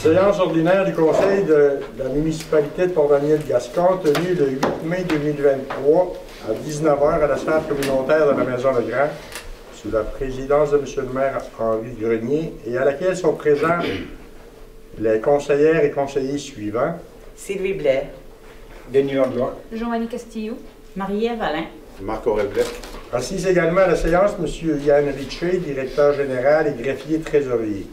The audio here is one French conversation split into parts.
Séance ordinaire du Conseil de la municipalité de Port-Daniel-Gascon tenue le 8 mai 2023 à 19h à la salle communautaire de la Maison Legrand sous la présidence de M. le maire Henri Grenier et à laquelle sont présents les conseillères et conseillers suivants. Sylvie Blair, Denis Langlois, Joanie Castillo, Marie-Ève Alain, Marc-Aurèle Blais. Assis également à la séance, M. Yann Richer, directeur général et greffier trésorier.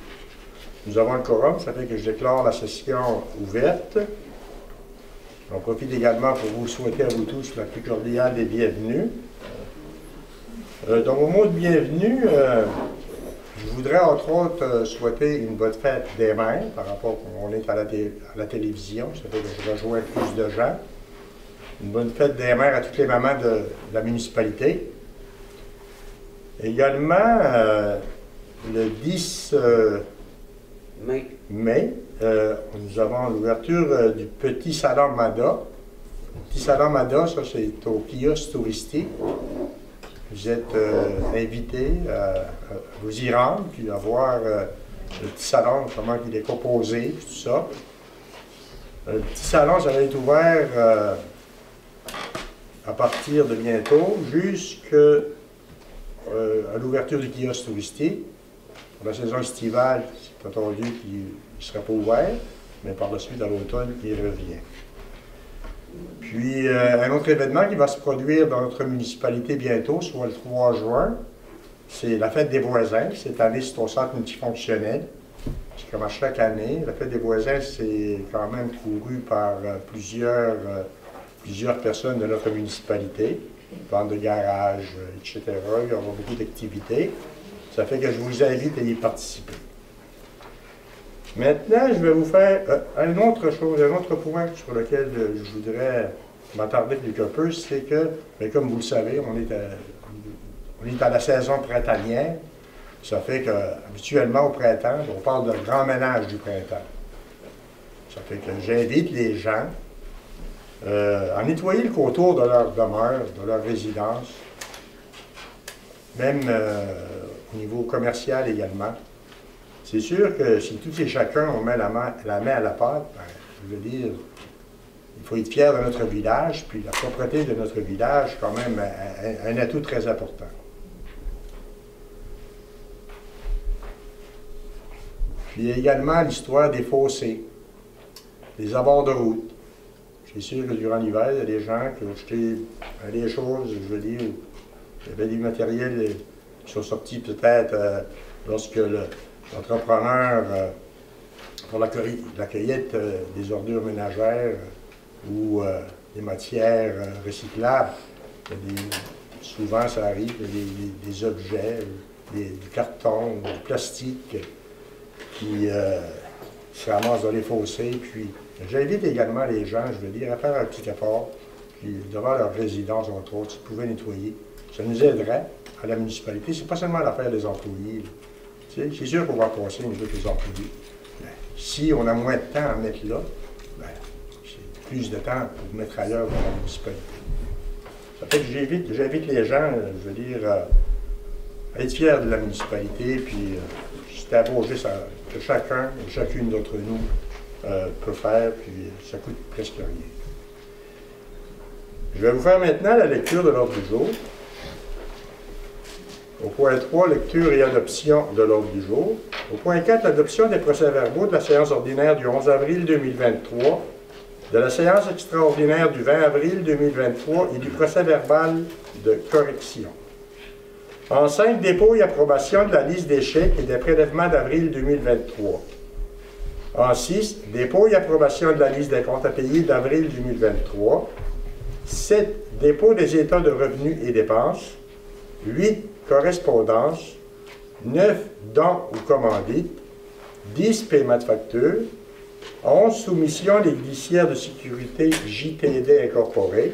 Nous avons le quorum, ça fait que je déclare la session ouverte. J'en profite également pour vous souhaiter à vous tous la plus cordiale des bienvenues. Donc, au mot de bienvenue, je voudrais entre autres souhaiter une bonne fête des mères par rapport qu'on est à la télévision, ça fait que je rejoins plus de gens. Une bonne fête des mères à toutes les mamans de la municipalité. Également, le 10 mai, nous avons l'ouverture du Petit Salon Mada. Le Petit Salon Mada, ça c'est au kiosque touristique. Vous êtes invités à vous y rendre, puis à voir le petit salon, comment il est composé, tout ça. Le petit salon, ça va être ouvert à partir de bientôt, jusqu'à l'ouverture du kiosque touristique. Pour la saison estivale, c'est attendu qu'il ne sera pas ouvert, mais par la suite, à l'automne, il revient. Puis, un autre événement qui va se produire dans notre municipalité bientôt, soit le 3 juin, c'est la fête des voisins. Cette année, c'est au centre multifonctionnel. C'est comme à chaque année. La fête des voisins, c'est quand même couru par plusieurs personnes de notre municipalité. Vente de garage, etc. Il y aura beaucoup d'activités. Ça fait que je vous invite à y participer. Maintenant, je vais vous faire une autre chose, un autre point sur lequel je voudrais m'attarder quelque peu, c'est que, mais comme vous le savez, on est à la saison printanière. Ça fait qu'habituellement, au printemps, on parle de grand ménage du printemps. Ça fait que j'invite les gens à nettoyer le contour de leur demeure, de leur résidence, même au niveau commercial également. C'est sûr que si tous et chacun on met la main à la pâte, ben, je veux dire, il faut être fier de notre village, puis la propreté de notre village, quand même, un atout très important. Puis également l'histoire des fossés, des abords de route. C'est sûr que durant l'hiver, il y a des gens qui ont acheté des choses, je veux dire, il y avait des matériels qui sont sortis peut-être lorsque l'entrepreneur, pour la cueillette des ordures ménagères ou des matières recyclables, souvent ça arrive, des objets, du carton, du plastique qui se ramassent dans les fossés. Puis j'invite également les gens, je veux dire, à faire un petit effort, puis devant leur résidence, entre autres, s'ils pouvaient nettoyer. Ça nous aiderait à la municipalité. C'est pas seulement l'affaire des employés. C'est sûr qu'on va passer au niveau des employés. Ben, si on a moins de temps à mettre là, ben, c'est plus de temps pour mettre ailleurs dans la municipalité. Ça fait que j'invite les gens, je veux dire, à être fiers de la municipalité, puis c'est un beau geste que chacun et chacune d'entre nous peut faire, puis ça coûte presque rien. Je vais vous faire maintenant la lecture de l'ordre du jour. Au point 3, lecture et adoption de l'ordre du jour. Au point 4, l'adoption des procès-verbaux de la séance ordinaire du 11 avril 2023, de la séance extraordinaire du 20 avril 2023 et du procès-verbal de correction. En 5, dépôt et approbation de la liste des chèques et des prélèvements d'avril 2023. En 6, dépôt et approbation de la liste des comptes à payer d'avril 2023. 7, dépôt des états de revenus et dépenses. 8, correspondance. 9, dons ou commandites. 10, paiement de factures. 11, soumission des glissières de sécurité JTD incorporées.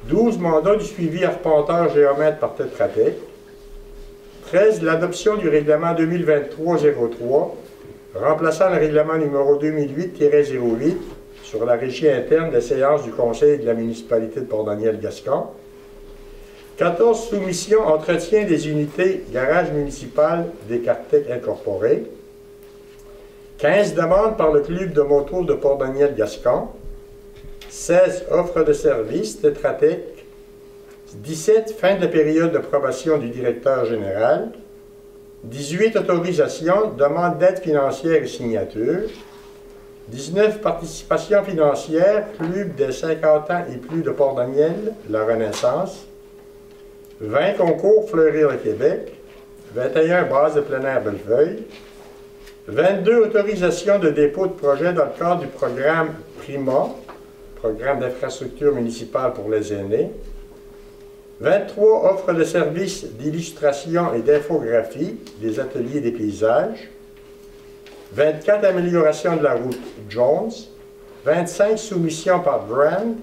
12, mandat du suivi arpenteur géomètre par Tetra Tech. 13, l'adoption du règlement 2023-03, remplaçant le règlement numéro 2008-08 sur la régie interne des séances du Conseil de la municipalité de Port-Daniel-Gascon. 14, soumission, entretien des unités garage municipal des Cartec incorporées. 15 demandes par le club de moto de Port-Daniel-Gascon, 16 offres de services Tétratec, 17 fin de la période d'approbation du directeur général, 18 autorisations, demandes d'aide financière et signature, 19 participations financières, club de 50 ans et plus de Port-Daniel, la Renaissance, 20 concours Fleurir le Québec, 21 bases de plein air Bellefeuille, 22 autorisations de dépôt de projet dans le cadre du programme PRIMA, programme d'infrastructure municipale pour les aînés, 23 offres de services d'illustration et d'infographie, des ateliers des paysages, 24 améliorations de la route Jones, 25 soumissions par Brand,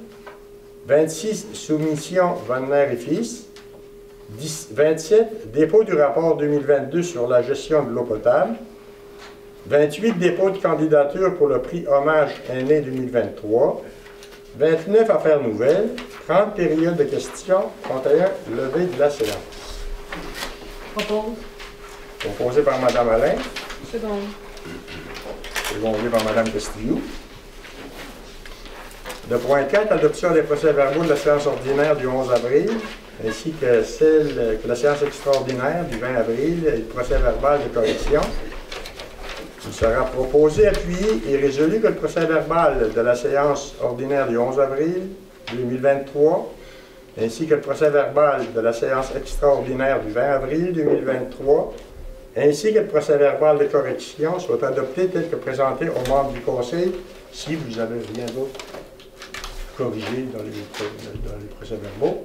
26 soumissions Vanner et Fils, 27 dépôts du rapport 2022 sur la gestion de l'eau potable, 28 dépôts de candidature pour le prix Hommage Aîné 2023, 29 affaires nouvelles, 30 périodes de questions, 31 levée de la séance. Propose. Proposé par Mme Alain. Seconde. Secondé par Mme Castillo. Le point 4, adoption des procès-verbaux de la séance ordinaire du 11 avril, ainsi que la séance extraordinaire du 20 avril et le procès-verbal de correction. Il sera proposé, appuyé et résolu que le procès-verbal de la séance ordinaire du 11 avril 2023, ainsi que le procès-verbal de la séance extraordinaire du 20 avril 2023, ainsi que le procès-verbal de correction soit adopté tel que présenté aux membres du Conseil, si vous n'avez rien d'autre corrigé dans les procès-verbaux.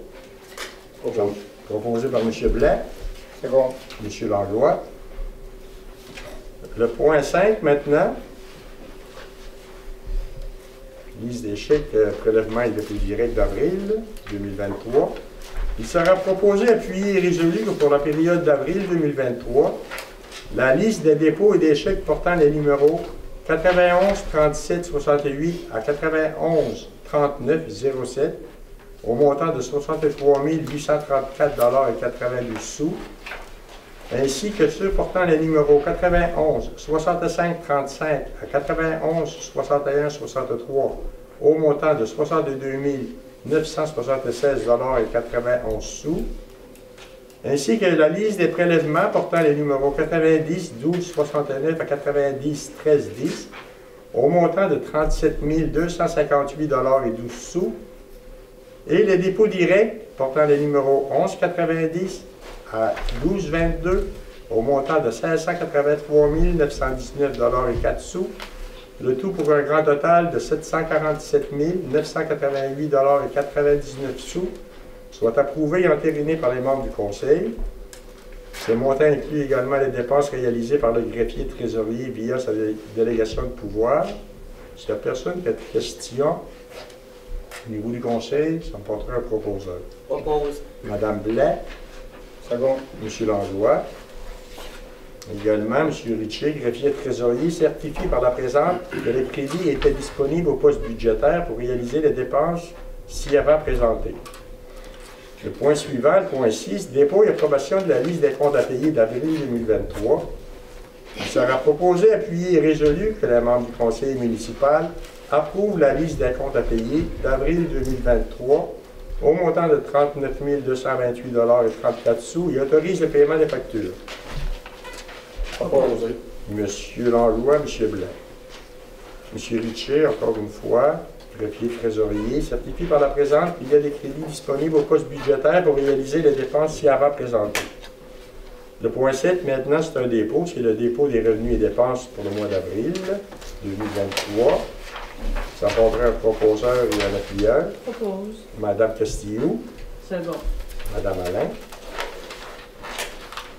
Proposé par M. Blais. Second. M. Langlois. Le point 5 maintenant. Liste des chèques, prélèvement et dépôt direct d'avril 2023. Il sera proposé, appuyé et résolu que pour la période d'avril 2023, la liste des dépôts et des chèques portant les numéros 91 37 68 à 91 39 07 au montant de 63 834,92 $, ainsi que ceux portant les numéros 91 65 35 à 91 61 63 au montant de 62 976,91 $, ainsi que la liste des prélèvements portant les numéros 90 12 69 à 90 13 10 au montant de 37 258,12 $, et les dépôts directs portant les numéros 11 90 à 12 22 au montant de 583 919,04 $, le tout pour un grand total de 747 988,99 $, soit approuvé et entériné par les membres du Conseil. Ces montants incluent également les dépenses réalisées par le greffier trésorier via sa délégation de pouvoir. Si la personne qui a des questions au niveau du Conseil, ça me portera un proposeur. Propose. Mme Blais. Second. M. Langlois. Également, M. Richer, greffier trésorier, certifie par la présente que les crédits étaient disponibles au poste budgétaire pour réaliser les dépenses ci-avant présentées. Le point suivant, le point 6, dépôt et approbation de la liste des comptes à payer d'avril 2023. Il sera proposé, appuyé et résolu que les membres du conseil municipal approuvent la liste des comptes à payer d'avril 2023 au montant de 39 228,34 € et autorise le paiement des factures. Proposé. M. Langlois, M. Blanc. M. Richer, encore une fois, greffier trésorier, certifie par la présente qu'il y a des crédits disponibles au poste budgétaire pour réaliser les dépenses ci-avant présentées. Le point 7, maintenant, c'est un dépôt. C'est le dépôt des revenus et dépenses pour le mois d'avril 2023. Ça porterait un proposeur et un appuyeur. Propose. Mme Castillo. Second. Mme Alain.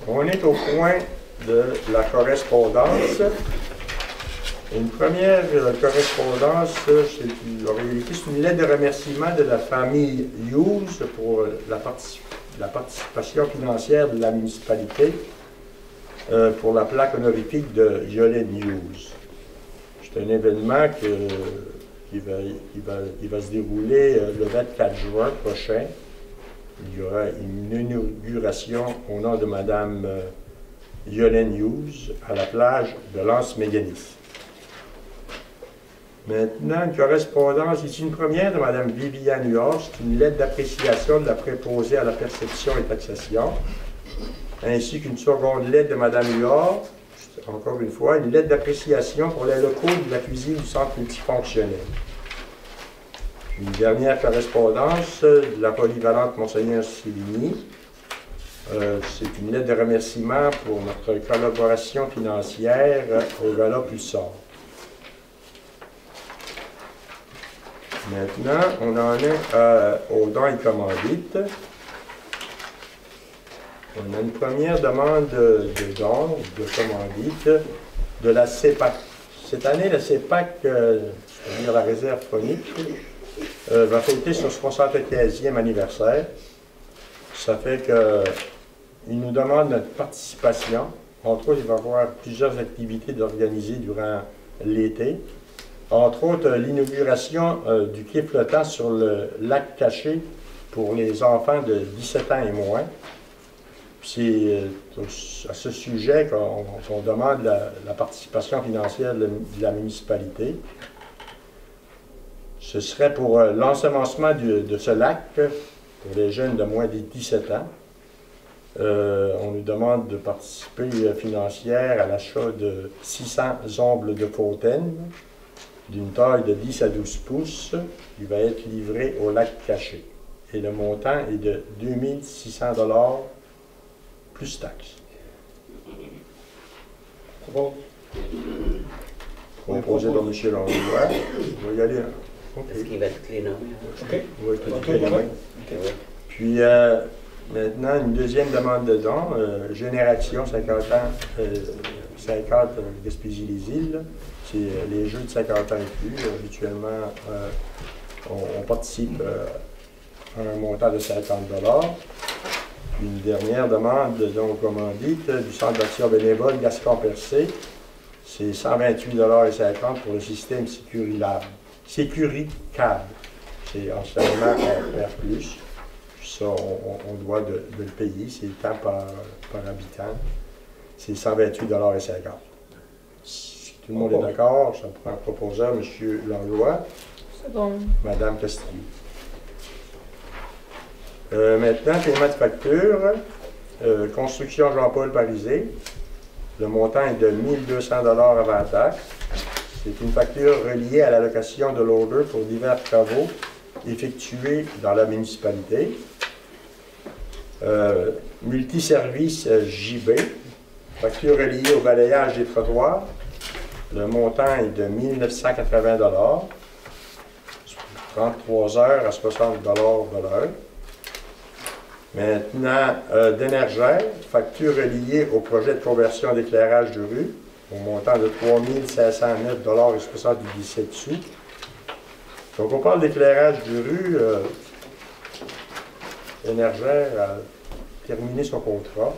On est au point de la correspondance. Une première correspondance, en réalité, c'est une lettre de remerciement de la famille Hughes pour la participation financière de la municipalité pour la plaque honorifique de Yolène Hughes. C'est un événement qui va se dérouler le 24 juin prochain. Il y aura une inauguration au nom de Mme Yolène Hughes à la plage de l'Anse-Méganis. Maintenant, une correspondance, ici une première de Mme Viviane Huard, c'est une lettre d'appréciation de la préposée à la perception et taxation, ainsi qu'une seconde lettre de Mme Huard, encore une fois, une lettre d'appréciation pour les locaux de la cuisine du centre multifonctionnel. Une dernière correspondance de la polyvalente Monseigneur Sévigny. C'est une lettre de remerciement pour notre collaboration financière au Gala Pulsar. Maintenant, on en est aux dons et commandites. On a une première demande de dons, de commandites, de la CEPAC. Cette année, la CEPAC, c'est-à-dire la réserve phonique, va fêter son 75e anniversaire. Ça fait qu'il nous demande notre participation. Entre autres, il va y avoir plusieurs activités d'organiser durant l'été. Entre autres, l'inauguration du quai flottant sur le lac Caché pour les enfants de 17 ans et moins. C'est à ce sujet qu'on demande la participation financière de la municipalité. Ce serait pour l'ensemencement de ce lac pour les jeunes de moins de 17 ans. On nous demande de participer financière à l'achat de 600 ombles de fontaine d'une taille de 10 à 12 pouces, qui va être livré au lac Caché. Et le montant est de 2600 $ plus taxes. Proposé par M. Langlois. On va y aller. Est-ce qu'il va être clé nommer? OK. On va être clé nommer. Puis maintenant, une deuxième demande de dons, Génération 50 ans, 50 Gaspésie-les-Îles. C'est les jeux de 50 ans et plus. Habituellement, on participe à un montant de 50 $. Puis une dernière demande de dons commandite du Centre d'action bénévole Gascon-Percé. C'est 128,50 $ pour le système Sécuricable. C'est enseignement R+. Ça, on doit de le payer. C'est le temps par habitant. C'est 128,50 $. Si tout le monde est d'accord, ça prend un proposeur, M. Langlois. C'est bon. Mme Castillo. Maintenant, paiement de facture. Construction Jean-Paul Parisé. Le montant est de 1200 $ avant taxe. C'est une facture reliée à l'allocation de loader pour divers travaux effectués dans la municipalité. Multiservice JB. Facture reliée au balayage des trottoirs. Le montant est de 1980 $. 33 heures à 60 $ de l'heure. Maintenant, d'Énergère, facture reliée au projet de conversion d'éclairage de rue, au montant de 3 509,77 $. Donc, on parle d'éclairage de rue. Énergère a terminé son contrat.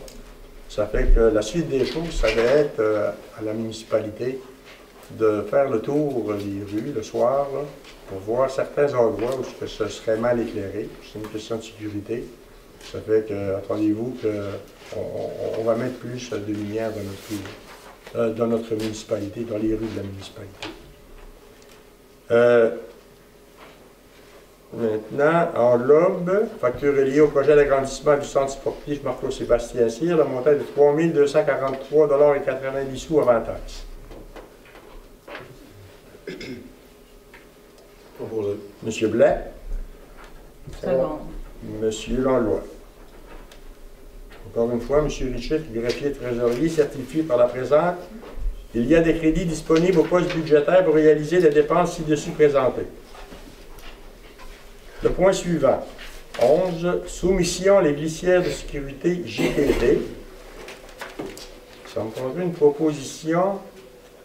Ça fait que la suite des choses, ça va être à la municipalité de faire le tour des rues le soir là, pour voir certains endroits où ce serait mal éclairé. C'est une question de sécurité. Ça fait que, attendez-vous qu'on va mettre plus de lumière dans notre municipalité, dans les rues de la municipalité. Maintenant, en lobe, facture reliée au projet d'agrandissement du centre sportif Marco-Sébastien Cyr, le montant est de 3 243,90 $ avant taxe. Proposé. M. Blais. Second. M. Langlois. Encore une fois, M. Richet, greffier trésorier, certifié par la présente. Il y a des crédits disponibles au poste budgétaire pour réaliser les dépenses ci-dessus présentées. Le point suivant. 11. Soumission les glissières de sécurité JTD. Ça me prendrait une proposition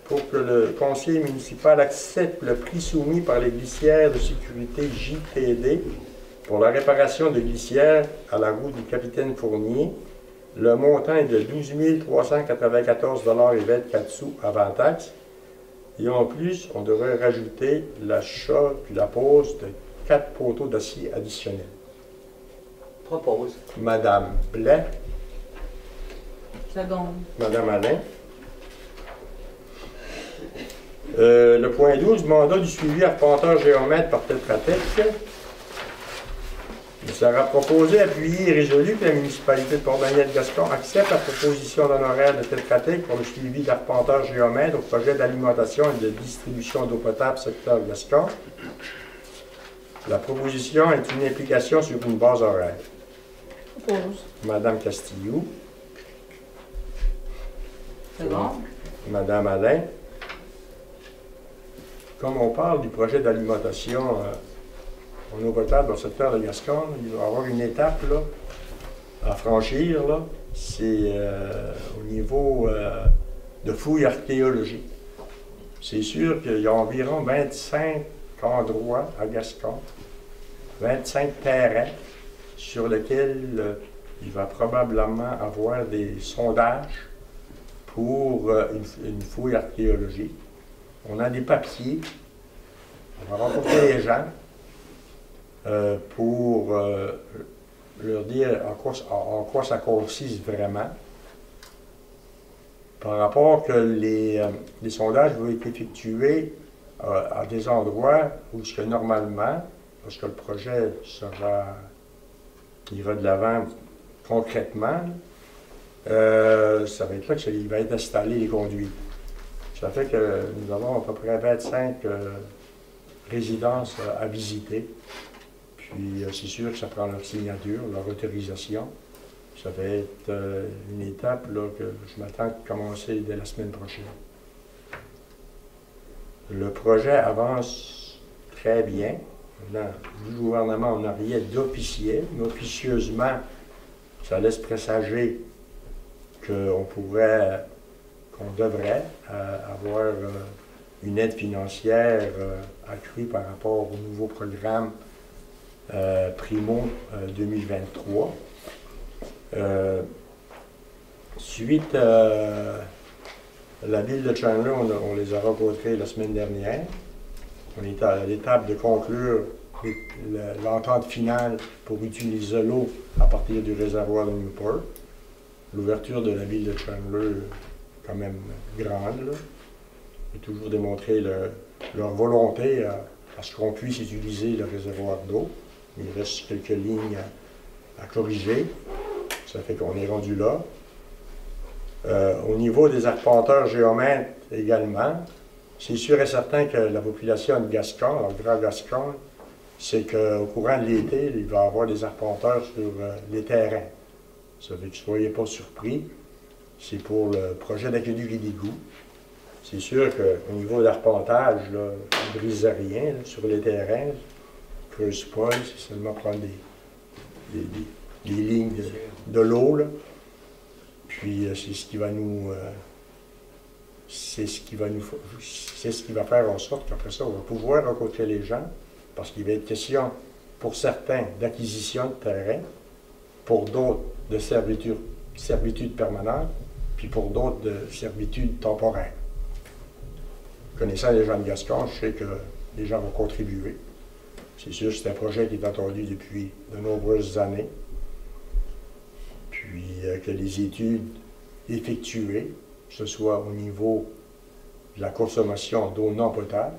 pour que le conseil municipal accepte le prix soumis par les glissières de sécurité JTD pour la réparation de glissières à la route du Capitaine Fournier. Le montant est de 12 394,24 $ avant taxe. Et en plus, on devrait rajouter l'achat puis la pose de 4 poteaux d'acier additionnels. Propose. Madame Blais, Second. Madame Alain. Le point 12, mandat du suivi arpenteur géomètre par Tetra Tech. Il sera proposé, appuyé et résolu que la municipalité de Port-Daniel-Gascon accepte la proposition d'honoraire de Tetra Tech pour le suivi d'arpenteur géomètre au projet d'alimentation et de distribution d'eau potable secteur Gascon. La proposition est une implication sur une base horaire. Propose. Madame Castillou, C'est bon? Madame Alain. Comme on parle du projet d'alimentation en eau potable dans le secteur de Gascon, il va y avoir une étape là, à franchir. C'est au niveau de fouilles archéologiques. C'est sûr qu'il y a environ 25 endroits à Gascon, 25 terrains sur lesquels il va probablement avoir des sondages pour une fouille archéologique. On a des papiers, on va rencontrer les gens pour leur dire en quoi ça consiste vraiment. Par rapport que les sondages vont être effectués à des endroits où ce que normalement, lorsque le projet ira de l'avant concrètement, ça va être là qu'il va être installé les conduits. Ça fait que nous avons à peu près 25 résidences à visiter. Puis c'est sûr que ça prend leur signature, leur autorisation. Ça va être une étape là, que je m'attends de commencer dès la semaine prochaine. Le projet avance très bien. Maintenant, du gouvernement, on n'a rien d'officiel, mais officieusement, ça laisse présager qu'on devrait avoir une aide financière accrue par rapport au nouveau programme Primo 2023. Suite à la ville de Chandler, on les a rencontrés la semaine dernière. On est à l'étape de conclure l'entente finale pour utiliser l'eau à partir du réservoir de Newport. L'ouverture de la ville de Chandler est quand même grande. Là. Ils ont toujours démontré leur volonté à ce qu'on puisse utiliser le réservoir d'eau. Il reste quelques lignes à corriger. Ça fait qu'on est rendu là. Au niveau des arpenteurs géomètres également, c'est sûr et certain que la population de Gascon, le Grand Gascon, c'est qu'au courant de l'été, il va y avoir des arpenteurs sur les terrains. Ça fait que ne soyez pas surpris. C'est pour le projet d'aqueduc et d'égout. C'est sûr qu'au niveau d'arpentage, on ne brise rien là, sur les terrains. Ne creuse pas, c'est seulement prendre des lignes de l'eau. Puis c'est ce qui va nous. C'est ce qui va faire en sorte qu'après ça, on va pouvoir rencontrer les gens, parce qu'il va être question, pour certains, d'acquisition de terrain, pour d'autres, de servitude permanente, puis pour d'autres, de servitude temporaire. Connaissant les gens de Gascon, je sais que les gens vont contribuer. C'est sûr que c'est un projet qui est attendu depuis de nombreuses années, puis que les études effectuées, que ce soit au niveau de la consommation d'eau non potable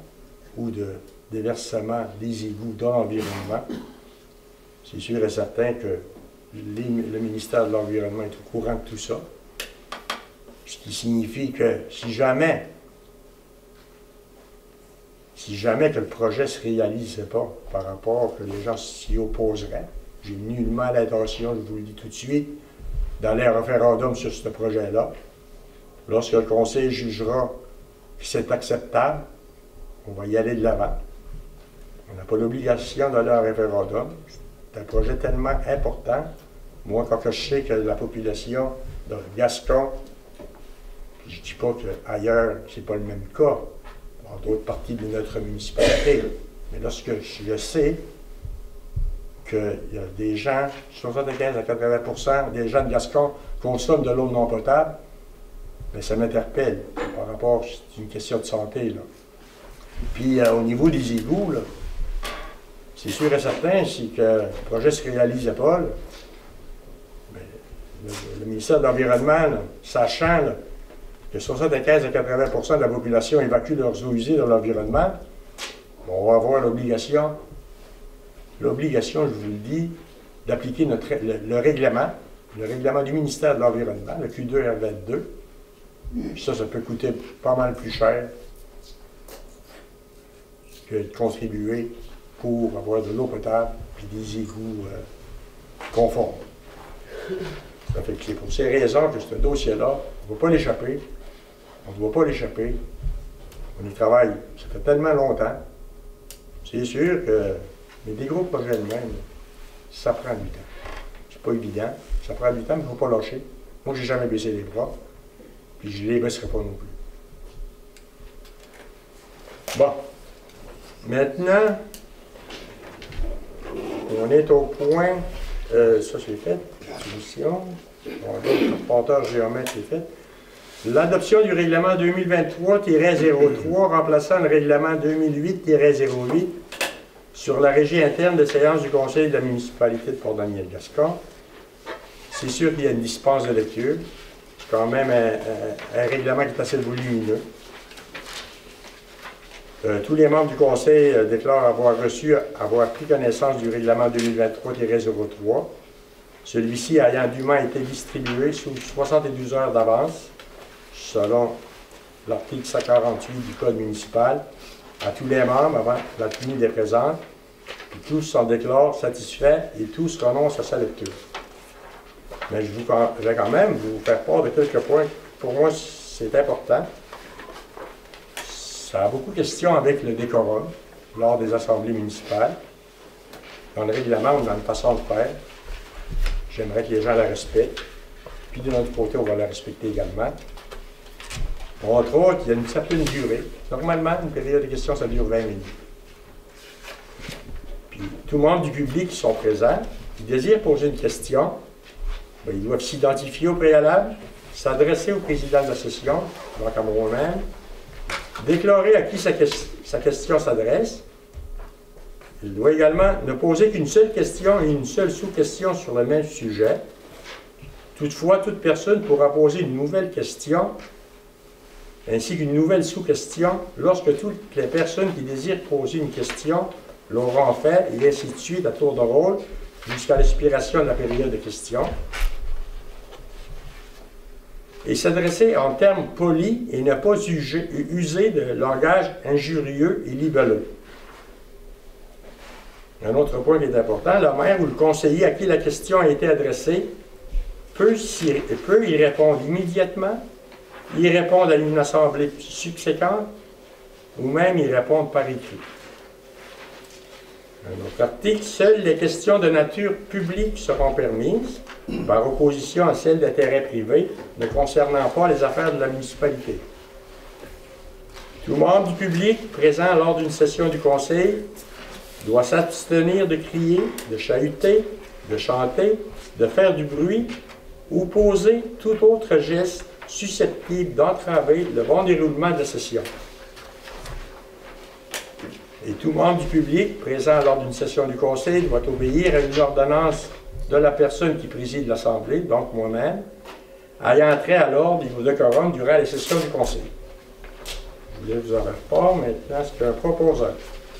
ou de déversement des égouts dans l'environnement, c'est sûr et certain que le ministère de l'Environnement est au courant de tout ça. Ce qui signifie que si jamais que le projet ne se réalisait pas par rapport que les gens s'y opposeraient, j'ai nullement l'intention, je vous le dis tout de suite, d'aller à un référendum sur ce projet-là. Lorsque le Conseil jugera que c'est acceptable, on va y aller de l'avant. On n'a pas l'obligation d'aller à un référendum. C'est un projet tellement important. Moi, quand je sais que la population de Gascon, je ne dis pas qu'ailleurs, ce n'est pas le même cas, dans d'autres parties de notre municipalité, mais lorsque je sais qu'il y a des gens, 75 à 80% des gens de Gascon consomment de l'eau non potable, bien, ça m'interpelle par rapport, c'est une question de santé. Là. Puis au niveau des égouts, c'est sûr et certain, si que le projet ne se réalisait pas, là, bien, le ministère de l'Environnement, sachant que 75 à 80 de la population évacue leurs eaux usées dans l'environnement, on va avoir l'obligation, je vous le dis, d'appliquer le règlement du ministère de l'Environnement, le Q2R22. Puis ça peut coûter pas mal plus cher que de contribuer pour avoir de l'eau potable et des égouts conformes. Ça fait que c'est pour ces raisons que ce dossier-là, on ne va pas l'échapper. On ne doit pas l'échapper. On y travaille, ça fait tellement longtemps. C'est sûr que, mais des gros projets de même, ça prend du temps. C'est pas évident, ça prend du temps, mais il ne faut pas lâcher. Moi, j'ai jamais baissé les bras, puis je ne les baisserai pas non plus. Bon. Maintenant, on est au point, ça c'est fait, soumission, le porteur géomètre est fait. L'adoption du règlement 2023-03 remplaçant le règlement 2008-08 sur la régie interne de séance du Conseil de la municipalité de Port-Daniel-Gascon. C'est sûr qu'il y a une dispense de lecture. C'est quand même un règlement qui est assez volumineux. Tous les membres du Conseil déclarent avoir pris connaissance du règlement 2023-03. Celui-ci ayant dûment été distribué sous 72 heures d'avance, selon l'article 148 du Code municipal, à tous les membres avant la tenue des présentes. Tous s'en déclarent satisfaits et tous renoncent à sa lecture. Mais je vais quand même vous faire part de quelques points. Pour moi, c'est important. Ça a beaucoup de questions avec le décorum lors des assemblées municipales. Dans le règlement, on a une façon de faire. J'aimerais que les gens la respectent. Puis de notre côté, on va la respecter également. Entre autres, il y a une certaine durée. Normalement, une période de questions, ça dure 20 minutes. Puis tout le monde du public qui sont présents, qui désirent poser une question, bien, ils doivent s'identifier au préalable, s'adresser au président de la session, donc à moi-même, déclarer à qui sa question s'adresse. Il doit également ne poser qu'une seule question et une seule sous-question sur le même sujet. Toutefois, toute personne pourra poser une nouvelle question ainsi qu'une nouvelle sous-question lorsque toutes les personnes qui désirent poser une question l'auront fait, et ainsi de suite à tour de rôle jusqu'à l'expiration de la période de questions. Et s'adresser en termes polis et ne pas user de langage injurieux et libelleux. Un autre point qui est important, le maire ou le conseiller à qui la question a été adressée peut y répondre immédiatement, y répondre à une assemblée subséquente, ou même y répondre par écrit. Un autre article, seules les questions de nature publique seront permises, par opposition à celles d'intérêt privé ne concernant pas les affaires de la municipalité. Tout membre du public présent lors d'une session du conseil doit s'abstenir de crier, de chahuter, de chanter, de faire du bruit ou poser tout autre geste susceptible d'entraver le bon déroulement de la session. Et tout membre du public présent lors d'une session du conseil doit obéir à une ordonnance de la personne qui préside l'Assemblée, donc moi-même, ayant trait à l'ordre et au décorum durant les sessions du conseil. Je voulais vous en faire part. Maintenant, c'est un proposeur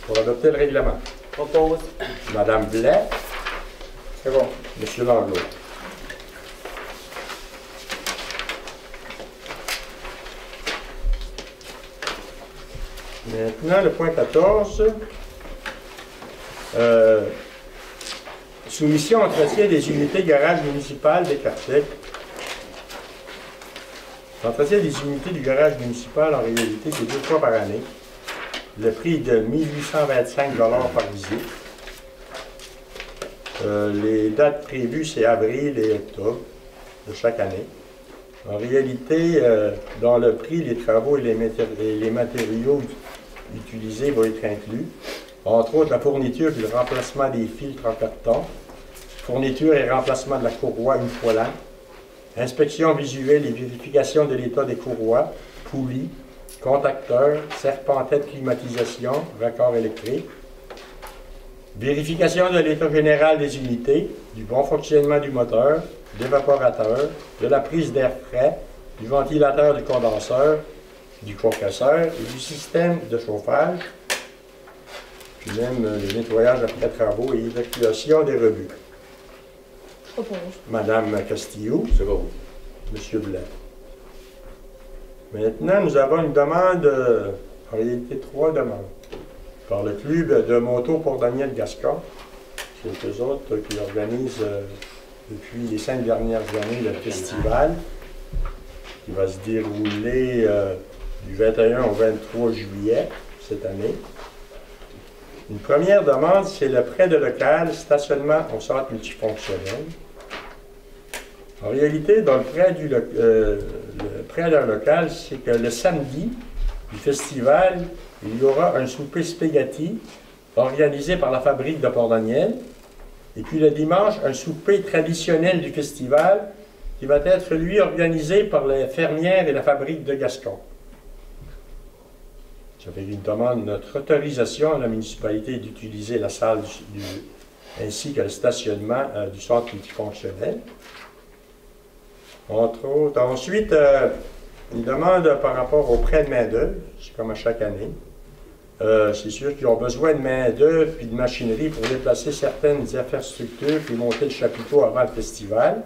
pour adopter le règlement. Propose. Madame Blais. C'est bon. Monsieur Langlois. Maintenant, le point 14. Soumission entretien des unités garage municipal des quartiers. L'entretien des unités du garage municipal, en réalité, c'est 2 fois par année. Le prix est de 1825 $ par visite. Les dates prévues, c'est avril et octobre de chaque année. En réalité, dans le prix, les travaux et les matériaux utilisés vont être inclus. Entre autres, la fourniture et le remplacement des filtres en carton, fourniture et remplacement de la courroie une fois l'an, inspection visuelle et vérification de l'état des courroies, poulies, contacteurs, serpentets de climatisation, raccords électriques, vérification de l'état général des unités, du bon fonctionnement du moteur, d'évaporateur, de la prise d'air frais, du ventilateur du condenseur, du compresseur et du système de chauffage, puis même le nettoyage après travaux et évacuation des rebuts. Je propose. Madame Castillo, Second. Monsieur Blais. Maintenant, nous avons une demande, en réalité 3 demandes, par le club de moto Port-Daniel-Gascon. C'est eux autres qui organisent depuis les 5 dernières années le festival qui va se dérouler du 21 au 23 juillet cette année. Une première demande, c'est le prêt de local, stationnement au centre multifonctionnel. En réalité, dans le prêt d'un local, c'est que le samedi du festival, il y aura un souper spaghetti organisé par la fabrique de Port-Daniel. Et puis le dimanche, un souper traditionnel du festival qui va être, lui, organisé par les fermières et la fabrique de Gascon. Ça fait une demande de notre autorisation à la municipalité d'utiliser la salle ainsi que le stationnement du centre multifonctionnel. Entre autres. Ensuite, une demande par rapport au prêt de main-d'œuvre, c'est comme à chaque année. C'est sûr qu'ils ont besoin de main-d'œuvre et de machinerie pour déplacer certaines infrastructures et monter le chapiteau avant le festival.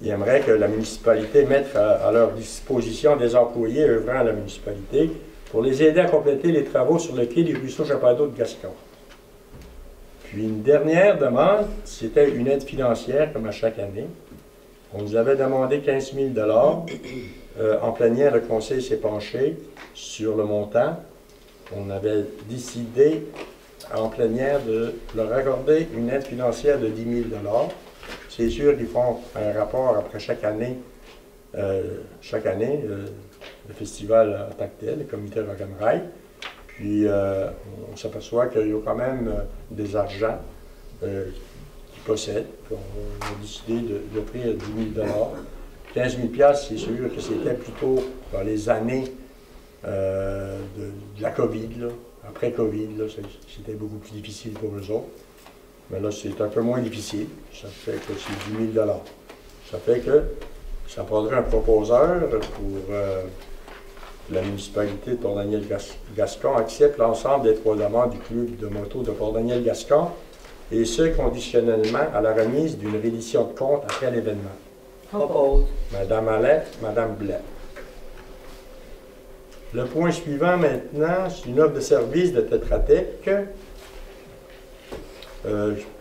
Ils aimeraient que la municipalité mette à leur disposition des employés œuvrant à la municipalité pour les aider à compléter les travaux sur le quai du ruisseau Chapadot de Gascon. Puis une dernière demande, c'était une aide financière, comme à chaque année. On nous avait demandé 15 000 en plénière, le conseil s'est penché sur le montant. On avait décidé en plénière de leur accorder une aide financière de 10 000 $. C'est sûr qu'ils font un rapport après chaque année, le festival en tant que tel, le comité Rock'n'Ride. Puis on s'aperçoit qu'il y a quand même des argents qu'ils possèdent. On a décidé d'offrir 10 000 $. 15 000 $, c'est sûr que c'était plutôt dans les années de la COVID, là. Après COVID, c'était beaucoup plus difficile pour eux autres. Mais là, c'est un peu moins difficile. Ça fait que c'est 10 000 $. Ça fait que ça prendrait un proposeur pour la municipalité de Port-Daniel-Gascon accepte l'ensemble des 3 demandes du club de moto de Port-Daniel-Gascon, et ce, conditionnellement à la remise d'une reddition de compte après l'événement. Propose. Madame Allais, Madame Blais. Le point suivant maintenant, c'est une offre de service de Tetra Tech.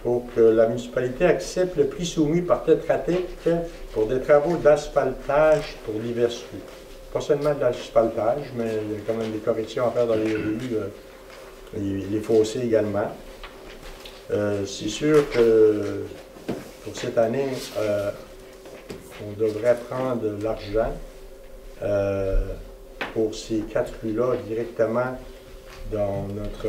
Pour que la municipalité accepte le prix soumis par Tetra Tech pour des travaux d'asphaltage pour diverses rues. Pas seulement de l'asphaltage, mais il y a quand même des corrections à faire dans les rues, les fossés également. C'est sûr que pour cette année, on devrait prendre de l'argent pour ces 4 rues-là directement dans notre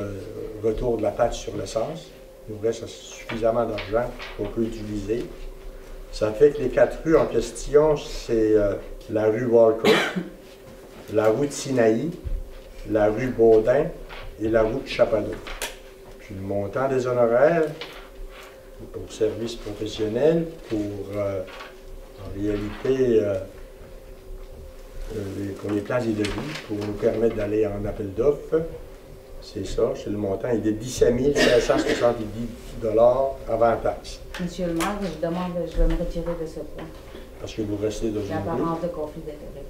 retour de la taxe sur l'essence. Il nous reste suffisamment d'argent qu'on peut utiliser. Ça fait que les 4 rues en question, c'est la rue Walcott, la rue de Sinaï, la rue Baudin et la rue de Chapadot. Puis le montant des honoraires pour services professionnels, pour en réalité pour les plans et devis, pour nous permettre d'aller en appel d'offres. C'est ça, c'est le montant, il est de 17 570 $ avant taxe. Monsieur le maire, je vais me retirer de ce point. Parce que vous restez dans une L'apparence de conflit d'intérêt.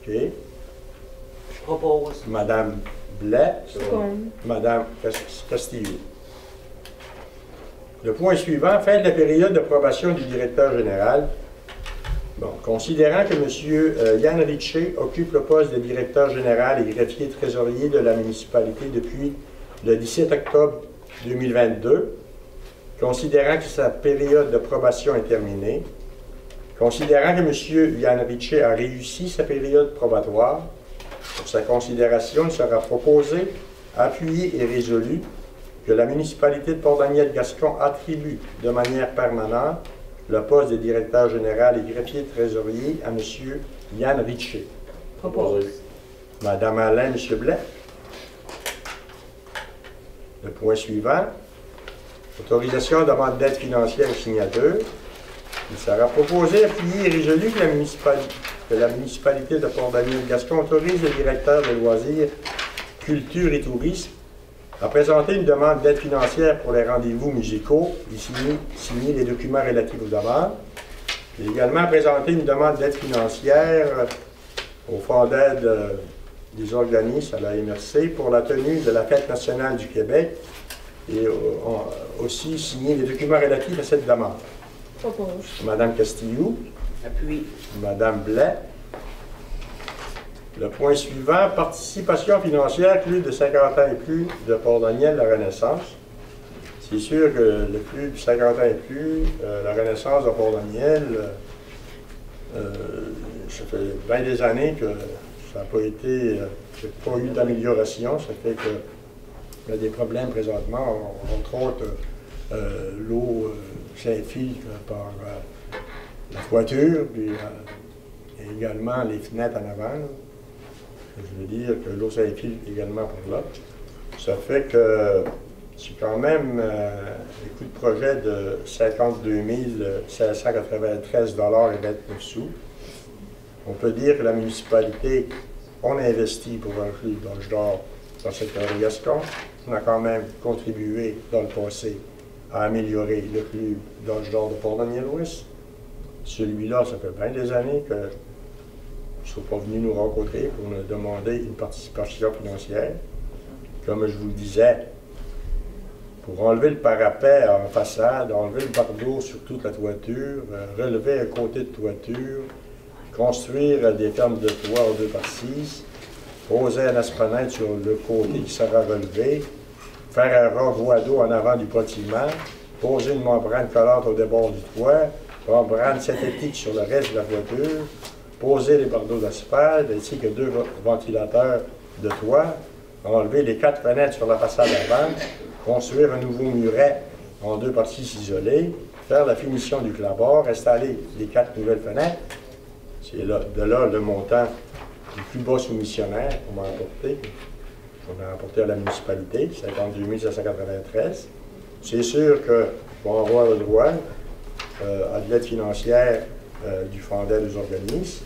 OK. Je propose. Madame Blais, Second. Madame Castillo. Le point suivant, fin de la période d'approbation du directeur général. Bon, considérant que M. Yann Richer occupe le poste de directeur général et greffier trésorier de la municipalité depuis le 17 octobre 2022, considérant que sa période de probation est terminée, considérant que M. Yann Richer a réussi sa période probatoire, pour sa considération, il sera proposé, appuyé et résolu que la municipalité de Port-Daniel-Gascon attribue de manière permanente le poste de directeur général et greffier trésorier à M. Yann Richer. Propose. Madame Alain, M. Blais. Le point suivant, autorisation de demande d'aide financière et signature. Il sera proposé, appuyé et résolu que que la municipalité de Port-Daniel-Gascon autorise le directeur des loisirs, culture et tourisme à présenter une demande d'aide financière pour les rendez-vous musicaux et signer les documents relatifs aux demandes. Et également à présenter une demande d'aide financière au Fonds d'aide des organismes à la MRC pour la tenue de la Fête nationale du Québec et aussi signer les documents relatifs à cette demande. Propose. Madame Castillou. Appuie. Madame Blais. Le point suivant, participation financière plus de 50 ans et plus de Port-Daniel, la Renaissance. C'est sûr que le plus de 50 ans et plus, la Renaissance de Port-Daniel, ça fait bien des années que ça n'a pas été, qu'il n'y a pas eu d'amélioration. Ça fait qu'il y a des problèmes présentement, entre autres l'eau s'infiltre par la toiture, puis également les fenêtres en avant. Là. Je veux dire que l'eau s'infiltre également par là. Ça fait que c'est quand même des coûts de projet de 52 793 $ et 29 sous. On peut dire que la municipalité, on a investi pour inclure Doge d'or dans le secteur de Gascon. On a quand même contribué dans le passé à améliorer le club Doge d'or de Port-Daniel-Ouest. Celui-là, ça fait bien des années qu'ils ne sont pas venus nous rencontrer pour nous demander une participation financière. Comme je vous le disais, pour enlever le parapet en façade, enlever le bardeau sur toute la toiture, relever un côté de toiture, construire des fermes de toit aux 2x6, poser un aspenette sur le côté qui sera relevé, faire un renvoi d'eau en avant du bâtiment, poser une membrane collante au débord du toit, membrane synthétique sur le reste de la toiture, poser les bardeaux d'asphalte ainsi que 2 ventilateurs de toit, enlever les 4 fenêtres sur la façade avant, construire un nouveau muret en 2x6 isolés, faire la finition du clapboard, installer les 4 nouvelles fenêtres. C'est de là le montant du plus bas soumissionnaire qu'on a apporté à la municipalité, 52 793. C'est sûr qu'on va avoir le droit à de l'aide financière du Fonds d'aide aux organismes.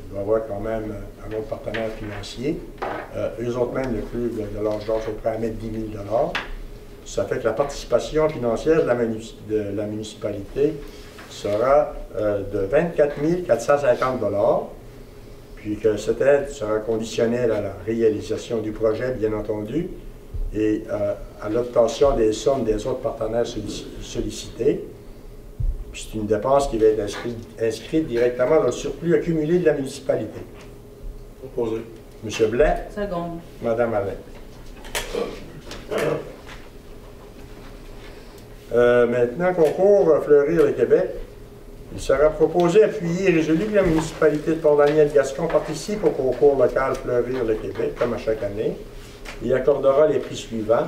Il va y avoir quand même un autre partenaire financier. Eux autres même, le club de l'Ange d'Or sont prêts à mettre 10 000 $. Ça fait que la participation financière de la municipalité sera de 24 450 $, puis que cette aide sera conditionnelle à la réalisation du projet, bien entendu, et à l'obtention des sommes des autres partenaires sollicités. Puis c'est une dépense qui va être inscrite directement dans le surplus accumulé de la municipalité. Proposé. M. Blais. Seconde. Mme Alain. Maintenant, concours Fleurir le Québec. Il sera proposé, appuyé et résolu que la municipalité de Port-Daniel-Gascon participe au concours local Fleurir le Québec, comme à chaque année. Il accordera les prix suivants.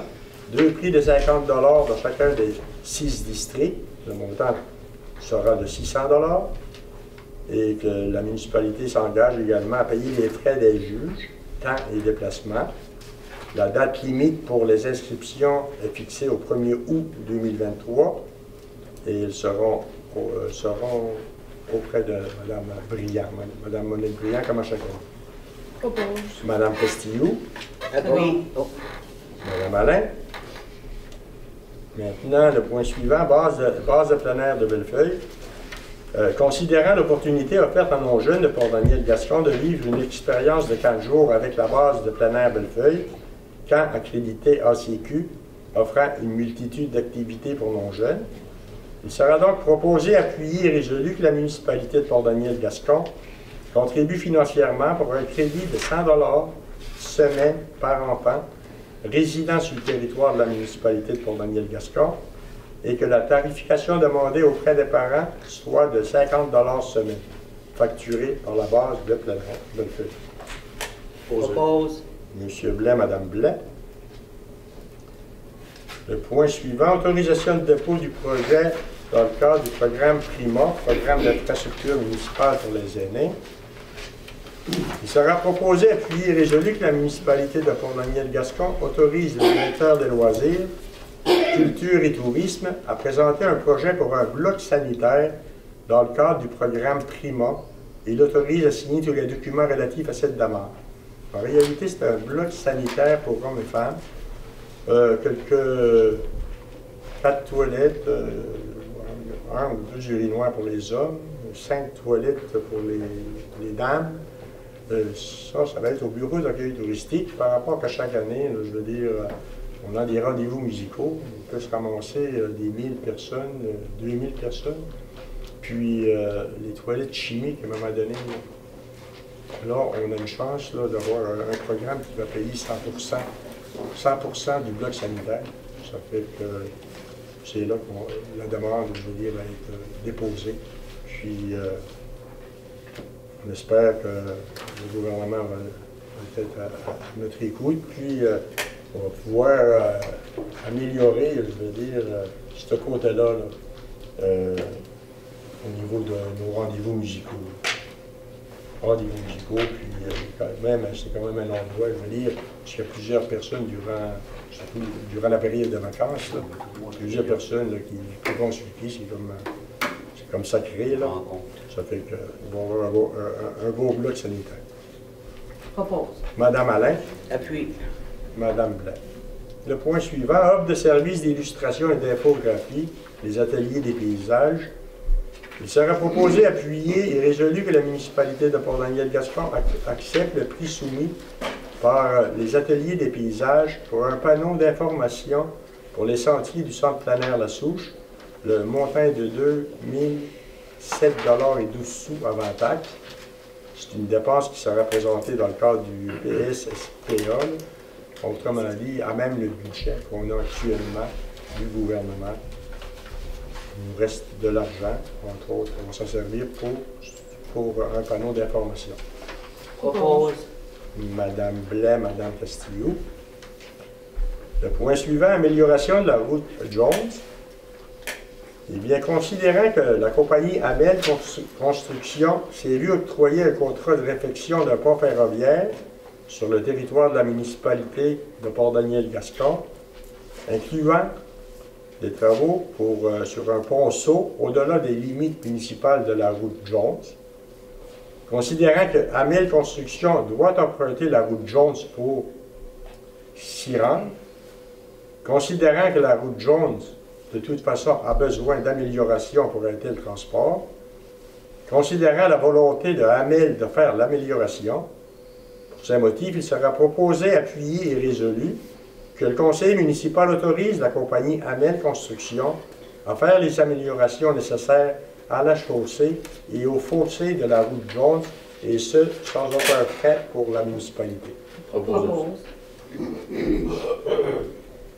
2 prix de 50 $ dans chacun des 6 districts. Le montant sera de 600 $. Et que la municipalité s'engage également à payer les frais des juges, temps et déplacements. La date limite pour les inscriptions est fixée au 1er août 2023 et ils seront auprès de Mme Briand, Mme Monique Briand, comme à chaque année. Propose. Mme Castillou. Appuie. Oh. Mme Alain. Maintenant, le point suivant, base de plein air de Bellefeuille. Considérant l'opportunité offerte à nos jeunes de Port-Daniel-Gascon de vivre une expérience de 4 jours avec la base de plein air Bellefeuille, camp accrédité ACQ, offrant une multitude d'activités pour nos jeunes, il sera donc proposé, appuyé et résolu que la municipalité de Port-Daniel-Gascon contribue financièrement pour un crédit de 100 $ semaine par enfant résidant sur le territoire de la municipalité de Port-Daniel-Gascon et que la tarification demandée auprès des parents soit de 50 $ semaine, facturée par la base de plein air Bellefeuille. Propose. M. Blais, Mme Blais. Le point suivant, autorisation de dépôt du projet dans le cadre du programme PRIMA, programme d'infrastructure municipale pour les aînés. Il sera proposé, appuyé et résolu que la municipalité de Port-Daniel-Gascon autorise le directeur des loisirs, culture et tourisme à présenter un projet pour un bloc sanitaire dans le cadre du programme PRIMA, et il autorise à signer tous les documents relatifs à cette demande. En réalité, c'est un bloc sanitaire pour hommes et femmes. Quelques 4 toilettes, 1 ou 2 urinoirs pour les hommes, 5 toilettes pour les dames. Ça va être au bureau d'accueil touristique par rapport à chaque année, là, je veux dire, on a des rendez-vous musicaux, on peut se ramasser des 1000 personnes, 2000 personnes. Puis les toilettes chimiques, à un moment donné, là, on a une chance d'avoir un programme qui va payer 100% du bloc sanitaire. Ça fait que c'est là que la demande, je veux dire, va être déposée. Puis on espère que le gouvernement va être à notre écoute. Puis on va pouvoir améliorer, je veux dire, ce côté-là au niveau de nos rendez-vous musicaux. Puis c'est quand même un endroit, je veux dire, parce qu'il y a plusieurs personnes surtout durant la période de vacances, là, plusieurs personnes là, qui vont consulter, c'est comme sacré, là. Ça fait qu'on va avoir un beau bloc sanitaire. Propose. Madame Alain. Appuie. Madame Blanc. Le point suivant, offre de services d'illustration et d'infographie, les ateliers des paysages. Il sera proposé, appuyé et résolu que la municipalité de Port-Daniel-Gascon accepte le prix soumis par les ateliers des paysages pour un panneau d'information pour les sentiers du centre planaire La Souche. Le montant est de 2007,12 avant taxe. C'est une dépense qui sera présentée dans le cadre du PSSPA. Autrement dit, à même le budget qu'on a actuellement du gouvernement. Il nous reste de l'argent, entre autres, on va s'en servir pour un panneau d'information. Propose. Madame Blais, Madame Castillo. Le point suivant, amélioration de la route Jones. Eh bien, considérant que la compagnie Amel Construction s'est vue octroyer un contrat de réfection d'un pont ferroviaire sur le territoire de la municipalité de Port-Daniel-Gascon, incluant des travaux sur un ponceau au-delà des limites municipales de la route Jones. Considérant que Amel Construction doit emprunter la route Jones pour s'y rendre, considérant que la route Jones, de toute façon, a besoin d'amélioration pour un tel transport, considérant la volonté de Amel de faire l'amélioration, pour ces motifs, il sera proposé, appuyé et résolu que le conseil municipal autorise la compagnie Amel Construction à faire les améliorations nécessaires à la chaussée et au fossé de la route Jones, et ce, sans aucun frais pour la municipalité. Propose.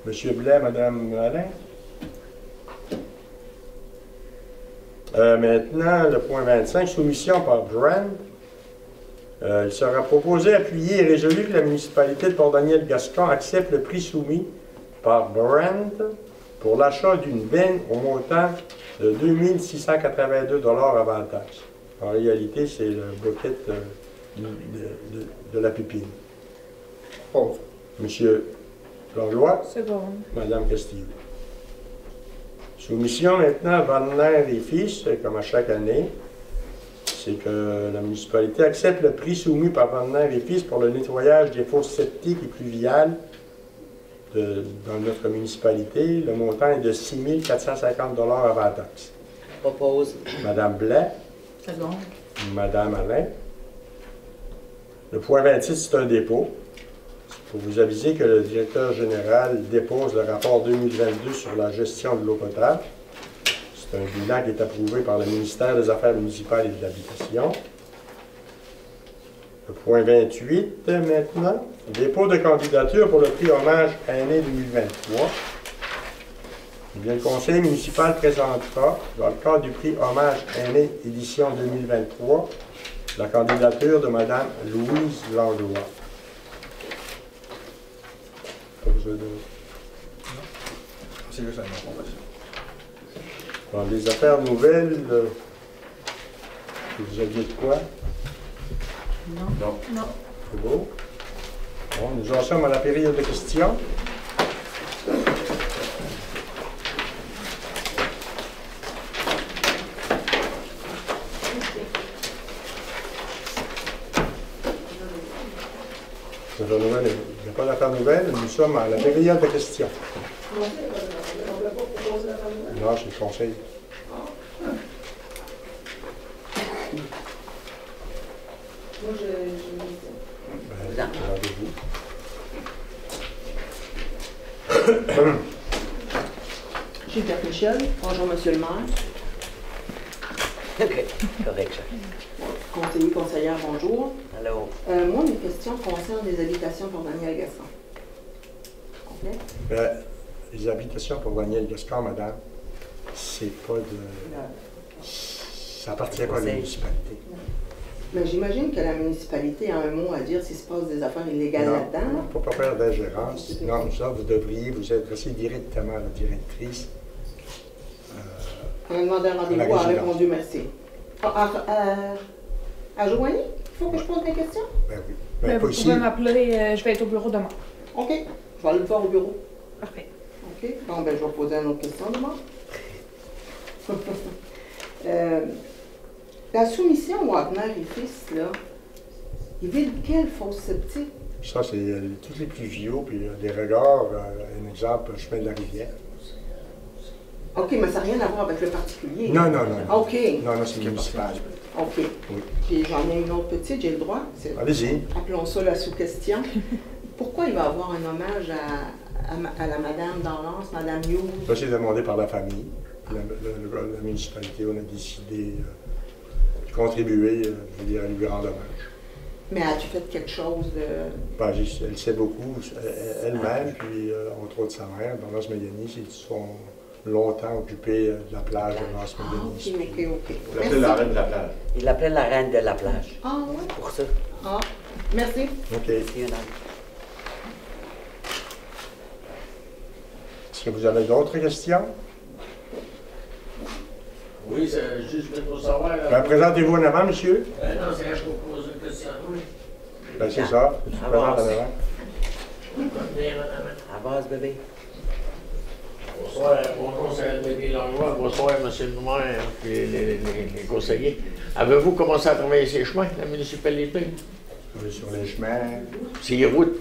Monsieur Blais, Madame Alain. Maintenant, le point 25, soumission par Brand. Il sera proposé, appuyé et résolu que la municipalité de Port-Daniel-Gascon accepte le prix soumis par Brand pour l'achat d'une benne au montant de 2682 $ avant taxe. En réalité, c'est le bouquet de la pépine. Propose. Monsieur Langlois. Seconde. Madame Castillo. Soumission maintenant, Wagner et Fils, comme à chaque année. C'est que la municipalité accepte le prix soumis par Wagner et Fils pour le nettoyage des fosses septiques et pluviales dans notre municipalité. Le montant est de 6 450 $ avant taxe. Propose. Madame Blais. Seconde. Madame Alain. Le point 26, c'est un dépôt. Pour vous aviser que le directeur général dépose le rapport 2022 sur la gestion de l'eau potable. C'est un bilan qui est approuvé par le ministère des Affaires municipales et de l'Habitation. Le point 28, maintenant. Dépôt de candidature pour le prix Hommage Aîné 2023. Eh bien, le conseil municipal présentera, dans le cadre du prix Hommage Aîné édition 2023, la candidature de Mme Louise Langlois. C'est juste une information. Dans les affaires nouvelles, vous aviez de quoi? Non. Non. C'est beau. Bon, nous en sommes à la période de questions. affaires nouvelles, il n'y a pas d'affaires nouvelles, nous sommes à la période de questions. Non, c'est le conseil. Moi, Ben, rendez-vous. Gilberte Michel. Bonjour, Monsieur le maire. OK, correct, ça. Conseiller, conseillère, bonjour. Allô? Moi, mes questions concernent les habitations pour Daniel Gaston. Complet? Ben, les habitations pour Daniel Gascon, madame, c'est pas de. Ça appartient pas à la municipalité. Mais j'imagine que la municipalité a un mot à dire s'il se passe des affaires illégales Non, là-dedans. il ne faut pas faire d'ingérence. Non, ça, vous devriez vous adresser directement à la directrice. On a demandé un rendez-vous, elle a répondu merci. À Joanie, il faut que je pose mes questions? Ben oui. Mais Ben, vous pas ici. pouvez m'appeler, je vais être au bureau demain. OK. Je vais aller le voir au bureau. Parfait. OK. Bon, ben, je vais poser une autre question demain. La soumission Wagner et fils, là, il vit de quelle fosse sceptique? Ça, c'est tous les plus vieux, puis les regards, un exemple, chemin de la rivière. OK, mais ça n'a rien à voir avec le particulier. Non, non, non. OK. Non, non, c'est municipal. OK. Oui. Puis j'en ai une autre petite, j'ai le droit. Allez-y. Appelons ça la sous-question. Pourquoi il va y avoir un hommage à la madame d'Anlance, madame Hughes? Ça, c'est demandé par la famille. La municipalité, on a décidé de contribuer, je veux dire, à lui rendre hommage. Mais as-tu fait quelque chose de... Ben, elle sait beaucoup, elle-même, puis entre autres sa mère, Laurence Méliani, ils sont longtemps occupés de la plage de Laurence Méliani. OK. Il appelait la reine de la plage. Il l'appelait la reine de la plage. Ah, oui? Pour ça. Ah, merci. OK. C'est une Est-ce que vous avez d'autres questions? Oui, c'est juste pour savoir. Ben, présentez-vous en avant, monsieur. Non, c'est je vous pose une question. Oui. Ben, c'est ça. Tu te présentes en avant. Avance, bébé. Bonsoir, mon conseiller Bébé Langlois. Bonsoir, monsieur le maire et les conseillers. Avez-vous commencé à travailler ces chemins, la municipalité? Sur les chemins. Ces routes.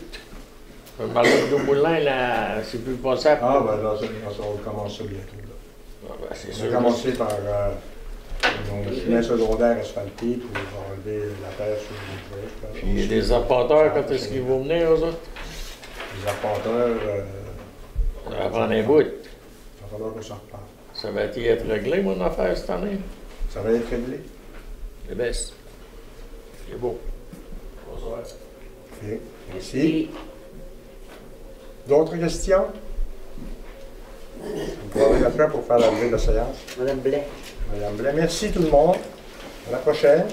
Le marché de Moulin, là, c'est plus possible. Ah, ben là, on commence ça bientôt. Là. Ah, ben, c'est On sûr. a commencé par nos chemins secondaires asphaltés pour enlever la terre sur les choses. Puis les apporteurs, quand est-ce qu'ils vont venir, eux autres? Les apporteurs, Ça va prendre un bout. il va falloir qu'on s'en reparle. Ça va être réglé, mon affaire, cette année? Ça va être réglé. C'est baisse. C'est beau. Bonsoir. OK. Merci. D'autres questions? Vous pouvez avoir après pour faire la levée de la séance. Madame Blais. Madame Blais, merci tout le monde. À la prochaine.